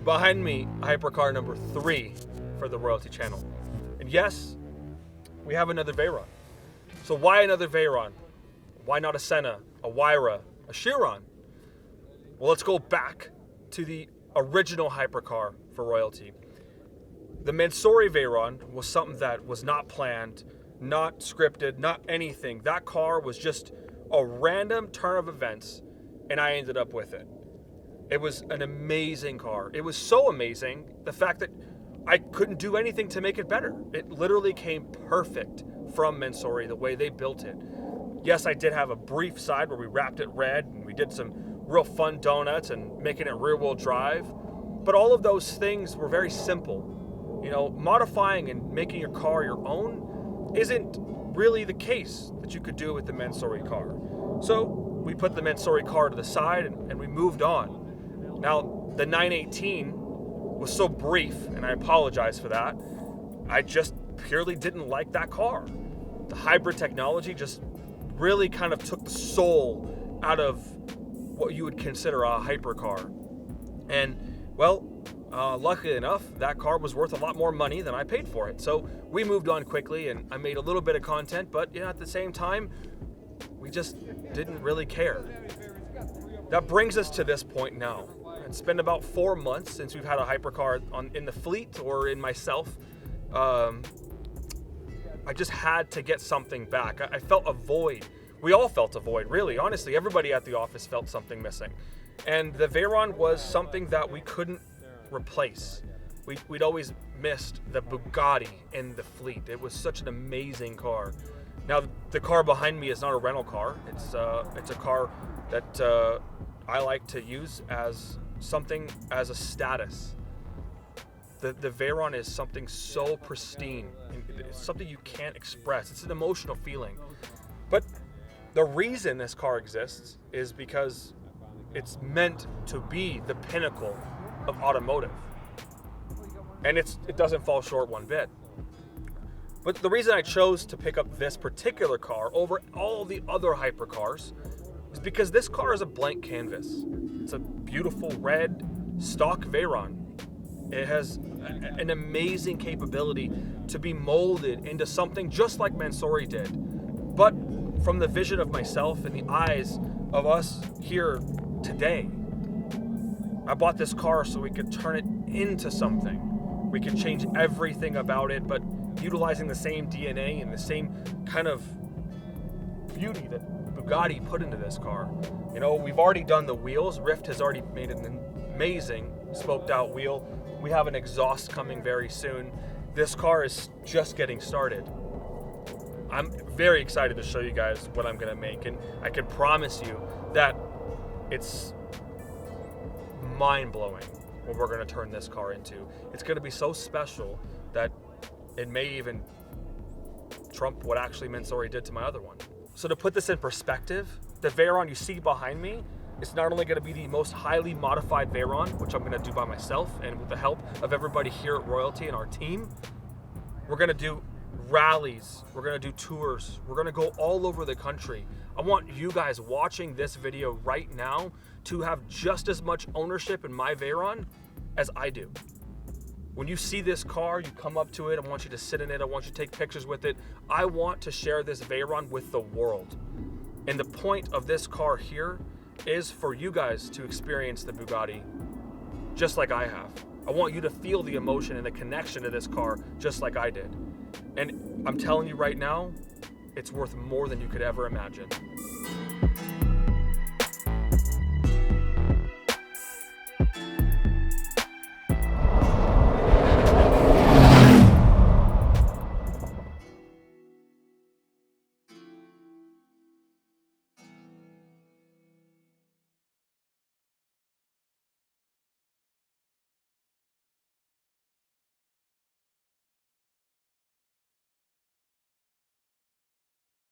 Behind me, Hypercar number 3 for the Royalty channel. And yes, we have another Veyron. So why another Veyron? Why not a Senna, a Wyra, a Chiron? Well, let's go back to the original Hypercar for Royalty. The Mansory Veyron was something that was not planned, not scripted, not anything. That car was just a random turn of events, and I ended up with it. It was an amazing car. It was so amazing, the fact that I couldn't do anything to make it better. It literally came perfect from Mansory, the way they built it. Yes, I did have a brief side where we wrapped it red and we did some real fun donuts and making it rear-wheel drive. But all of those things were very simple. You know, modifying and making your car your own isn't really the case that you could do with the Mansory car. So we put the Mansory car to the side and we moved on. Now, the 918 was so brief, and I apologize for that. I just purely didn't like that car. The hybrid technology just really kind of took the soul out of what you would consider a hypercar. And, well, luckily enough, that car was worth a lot more money than I paid for it. So we moved on quickly, and I made a little bit of content, but at the same time, we just didn't really care. That brings us to this point now. It's been about 4 months since we've had a hypercar in the fleet or in myself. I just had to get something back. I felt a void. We all felt a void, really. Honestly, everybody at the office felt something missing. And the Veyron was something that we couldn't replace. We'd always missed the Bugatti in the fleet. It was such an amazing car. Now, the car behind me is not a rental car. It's a car that I like to use as something, as a status. The Veyron is something so pristine. It's something you can't express. It's an emotional feeling. But the reason this car exists is because it's meant to be the pinnacle of automotive. And it doesn't fall short one bit. But the reason I chose to pick up this particular car over all the other hypercars is because this car is a blank canvas. It's a beautiful red stock Veyron. It has an amazing capability to be molded into something just like Mansory did, but from the vision of myself and the eyes of us here today. I bought this car so we could turn it into something. We could change everything about it, but utilizing the same DNA and the same kind of beauty that Bugatti put into this car. You know, we've already done the wheels. Rift has already made an amazing smoked out wheel. We have an exhaust coming very soon. This car is just getting started. I'm very excited to show you guys what I'm gonna make, and I can promise you that it's mind-blowing what we're gonna turn this car into. It's gonna be so special that it may even trump what actually Mansory did to my other one. So to put this in perspective, the Veyron you see behind me is not only going to be the most highly modified Veyron, which I'm going to do by myself and with the help of everybody here at Royalty and our team. We're going to do rallies, we're going to do tours, we're going to go all over the country. I want you guys watching this video right now to have just as much ownership in my Veyron as I do. When you see this car, you come up to it, I want you to sit in it, I want you to take pictures with it. I want to share this Veyron with the world. And the point of this car here is for you guys to experience the Bugatti just like I have. I want you to feel the emotion and the connection to this car just like I did. And I'm telling you right now, it's worth more than you could ever imagine.